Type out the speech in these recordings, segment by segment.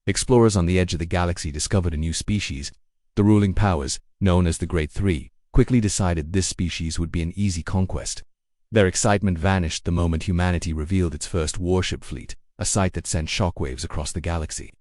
Explorers on the edge of the galaxy discovered a new species. The ruling powers, known as the Great Three, quickly decided this species would be an easy conquest. Their excitement vanished the moment humanity revealed its first warship fleet, a sight that sent shockwaves across the galaxy.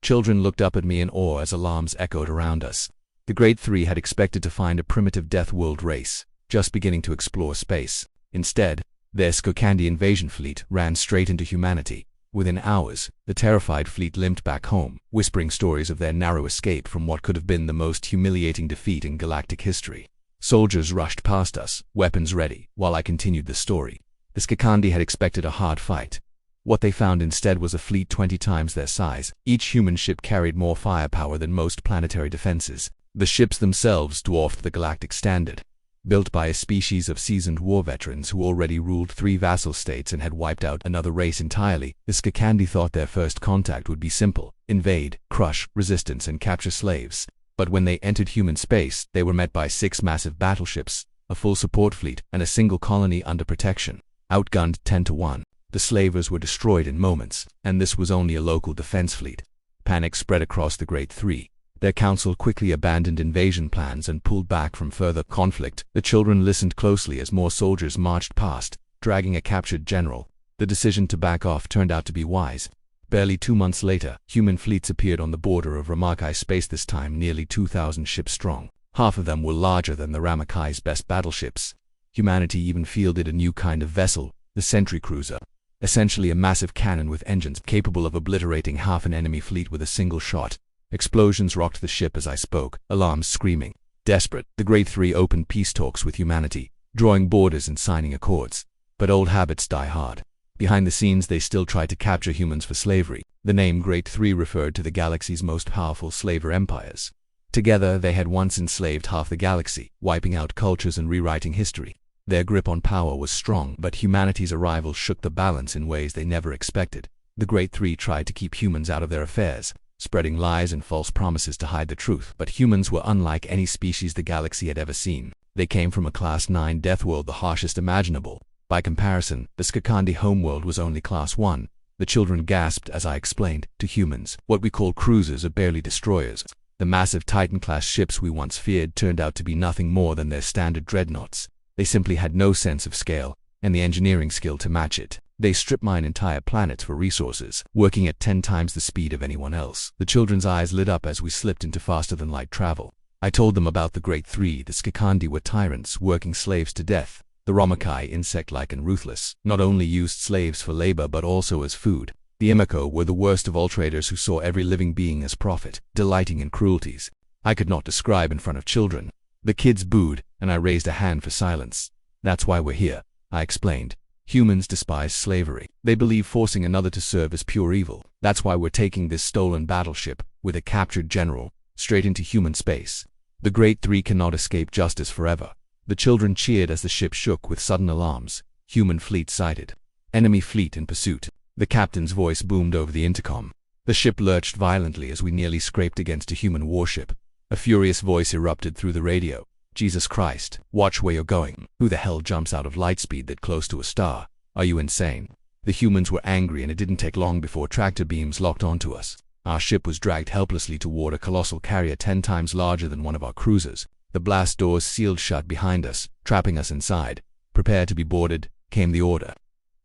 Children looked up at me in awe as alarms echoed around us. The Great Three had expected to find a primitive death world race, just beginning to explore space. Instead, their Skokandi invasion fleet ran straight into humanity. Within hours, the terrified fleet limped back home, whispering stories of their narrow escape from what could have been the most humiliating defeat in galactic history. Soldiers rushed past us, weapons ready, while I continued the story. The Skokandi had expected a hard fight. What they found instead was a fleet 20 times their size. Each human ship carried more firepower than most planetary defenses. The ships themselves dwarfed the galactic standard. Built by a species of seasoned war veterans who already ruled 3 vassal states and had wiped out another race entirely, the Skokandi thought their first contact would be simple: invade, crush, resistance, and capture slaves. But when they entered human space, they were met by 6 massive battleships, a full support fleet, and a single colony under protection. Outgunned 10 to 1, the slavers were destroyed in moments, and this was only a local defense fleet. Panic spread across the Great Three. Their council quickly abandoned invasion plans and pulled back from further conflict. The children listened closely as more soldiers marched past, dragging a captured general. The decision to back off turned out to be wise. Barely 2 months later, human fleets appeared on the border of Ramakai space, this time nearly 2,000 ships strong. Half of them were larger than the Ramakai's best battleships. Humanity even fielded a new kind of vessel, the sentry cruiser. Essentially a massive cannon with engines capable of obliterating half an enemy fleet with a single shot. Explosions rocked the ship as I spoke, alarms screaming. Desperate, the Great Three opened peace talks with humanity, drawing borders and signing accords. But old habits die hard. Behind the scenes, they still tried to capture humans for slavery. The name Great Three referred to the galaxy's most powerful slaver empires. Together, they had once enslaved half the galaxy, wiping out cultures and rewriting history. Their grip on power was strong, but humanity's arrival shook the balance in ways they never expected. The Great Three tried to keep humans out of their affairs, spreading lies and false promises to hide the truth. But humans were unlike any species the galaxy had ever seen. They came from a Class 9 death world, the harshest imaginable. By comparison, the Skokandi homeworld was only Class 1. The children gasped as I explained. To humans, what we call cruisers are barely destroyers. The massive Titan-class ships we once feared turned out to be nothing more than their standard dreadnoughts. They simply had no sense of scale, and the engineering skill to match it. They strip-mine entire planets for resources, working at 10 times the speed of anyone else. The children's eyes lit up as we slipped into faster-than-light travel. I told them about the Great Three. The Skokandi were tyrants, working slaves to death. The Ramakai, insect-like and ruthless, not only used slaves for labor but also as food. The Imiko were the worst of all traders who saw every living being as profit, delighting in cruelties I could not describe in front of children. The kids booed, and I raised a hand for silence. That's why we're here, I explained. Humans despise slavery. They believe forcing another to serve is pure evil. That's why we're taking this stolen battleship, with a captured general, straight into human space. The Great Three cannot escape justice forever. The children cheered as the ship shook with sudden alarms. Human fleet sighted. Enemy fleet in pursuit. The captain's voice boomed over the intercom. The ship lurched violently as we nearly scraped against a human warship. A furious voice erupted through the radio. Jesus Christ, watch where you're going. Who the hell jumps out of lightspeed that close to a star? Are you insane? The humans were angry, and it didn't take long before tractor beams locked onto us. Our ship was dragged helplessly toward a colossal carrier 10 times larger than one of our cruisers. The blast doors sealed shut behind us, trapping us inside. Prepare to be boarded, came the order.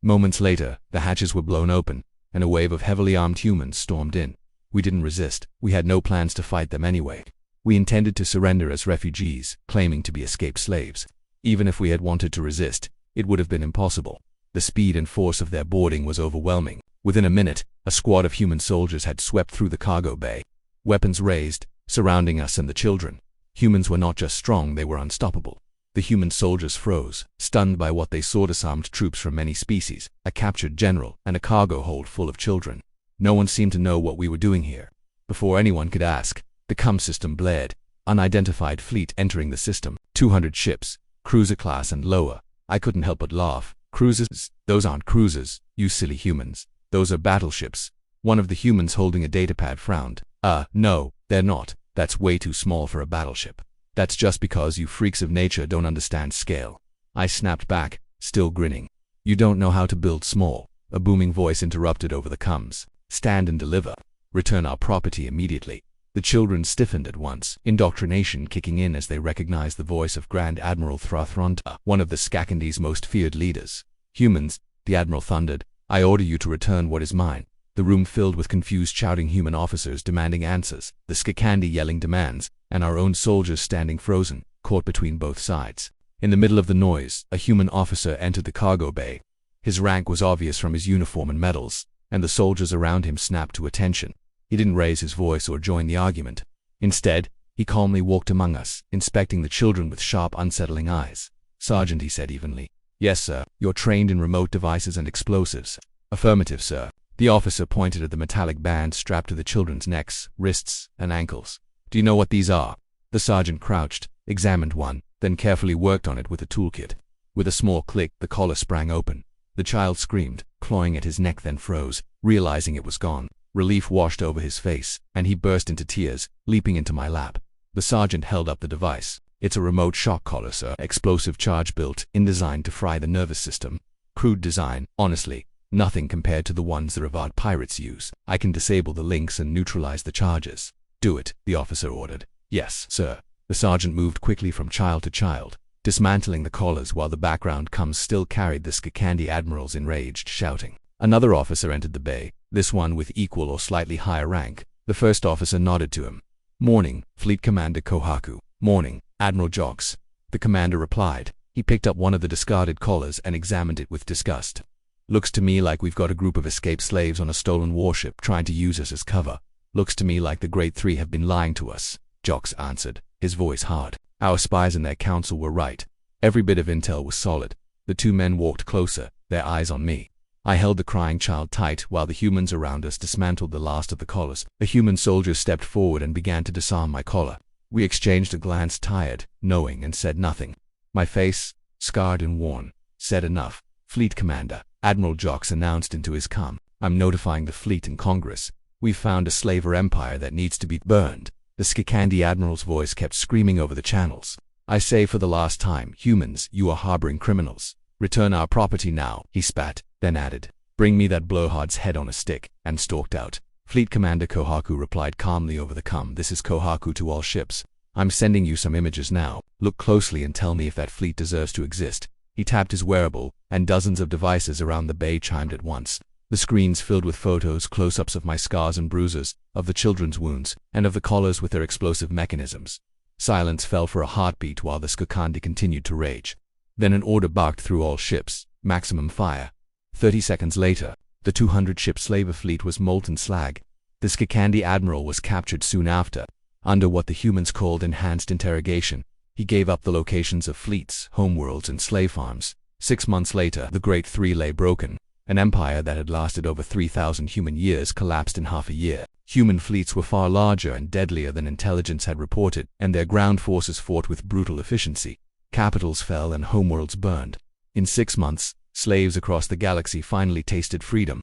Moments later, the hatches were blown open, and a wave of heavily armed humans stormed in. We didn't resist. We had no plans to fight them anyway. We intended to surrender as refugees, claiming to be escaped slaves. Even if we had wanted to resist, it would have been impossible. The speed and force of their boarding was overwhelming. Within a minute, a squad of human soldiers had swept through the cargo bay, weapons raised, surrounding us and the children. Humans were not just strong, they were unstoppable. The human soldiers froze, stunned by what they saw: disarmed troops from many species, a captured general, and a cargo hold full of children. No one seemed to know what we were doing here. Before anyone could ask, the comm system blared. Unidentified fleet entering the system. 200 ships, cruiser class and lower. I couldn't help but laugh. Cruisers? Those aren't cruisers, you silly humans. Those are battleships. One of the humans holding a datapad frowned. No, they're not. That's way too small for a battleship. That's just because you freaks of nature don't understand scale. I snapped back, still grinning. You don't know how to build small. A booming voice interrupted over the comms. Stand and deliver. Return our property immediately. The children stiffened at once, indoctrination kicking in as they recognized the voice of Grand Admiral Thrathronta, one of the Skakandi's most feared leaders. Humans, the Admiral thundered, I order you to return what is mine. The room filled with confused shouting human officers demanding answers, the Skakandi yelling demands, and our own soldiers standing frozen, caught between both sides. In the middle of the noise, a human officer entered the cargo bay. His rank was obvious from his uniform and medals, and the soldiers around him snapped to attention. He didn't raise his voice or join the argument. Instead, he calmly walked among us, inspecting the children with sharp, unsettling eyes. Sergeant, he said evenly. Yes, sir. You're trained in remote devices and explosives. Affirmative, sir. The officer pointed at the metallic band strapped to the children's necks, wrists, and ankles. Do you know what these are? The sergeant crouched, examined one, then carefully worked on it with a toolkit. With a small click, the collar sprang open. The child screamed, clawing at his neck, then froze, realizing it was gone. Relief washed over his face, and he burst into tears, leaping into my lap. The sergeant held up the device. It's a remote shock collar, sir. Explosive charge built-in, designed to fry the nervous system. Crude design, honestly. Nothing compared to the ones the Revad pirates use. I can disable the links and neutralize the charges. Do it, the officer ordered. Yes, sir. The sergeant moved quickly from child to child, dismantling the collars while the background coms still carried the Skakandi admirals enraged, shouting. Another officer entered the bay, this one with equal or slightly higher rank. The first officer nodded to him. Morning, Fleet Commander Kohaku. Morning, Admiral Jox. The commander replied. He picked up one of the discarded collars and examined it with disgust. Looks to me like we've got a group of escaped slaves on a stolen warship trying to use us as cover. Looks to me like the Great Three have been lying to us, Jox answered, his voice hard. Our spies and their counsel were right. Every bit of intel was solid. The two men walked closer, their eyes on me. I held the crying child tight while the humans around us dismantled the last of the collars. A human soldier stepped forward and began to disarm my collar. We exchanged a glance, tired, knowing, and said nothing. My face, scarred and worn, said enough. Fleet Commander, Admiral Jox announced into his comm. I'm notifying the fleet and Congress. We've found a slaver empire that needs to be burned. The Skakandi Admiral's voice kept screaming over the channels. I say for the last time, humans, you are harboring criminals. Return our property now, he spat, then added. Bring me that blowhard's head on a stick, and stalked out. Fleet Commander Kohaku replied calmly over the comm. This is Kohaku to all ships. I'm sending you some images now. Look closely and tell me if that fleet deserves to exist. He tapped his wearable, and dozens of devices around the bay chimed at once. The screens filled with photos, close-ups of my scars and bruises, of the children's wounds, and of the collars with their explosive mechanisms. Silence fell for a heartbeat while the Skakandi continued to rage. Then an order barked through all ships, maximum fire. 30 seconds later, the 200-ship slaver fleet was molten slag. The Skakandi admiral was captured soon after, under what the humans called enhanced interrogation. He gave up the locations of fleets, homeworlds, and slave farms. 6 months later, the Great Three lay broken. An empire that had lasted over 3,000 human years collapsed in half a year. Human fleets were far larger and deadlier than intelligence had reported, and their ground forces fought with brutal efficiency. Capitals fell and homeworlds burned. In 6 months, slaves across the galaxy finally tasted freedom.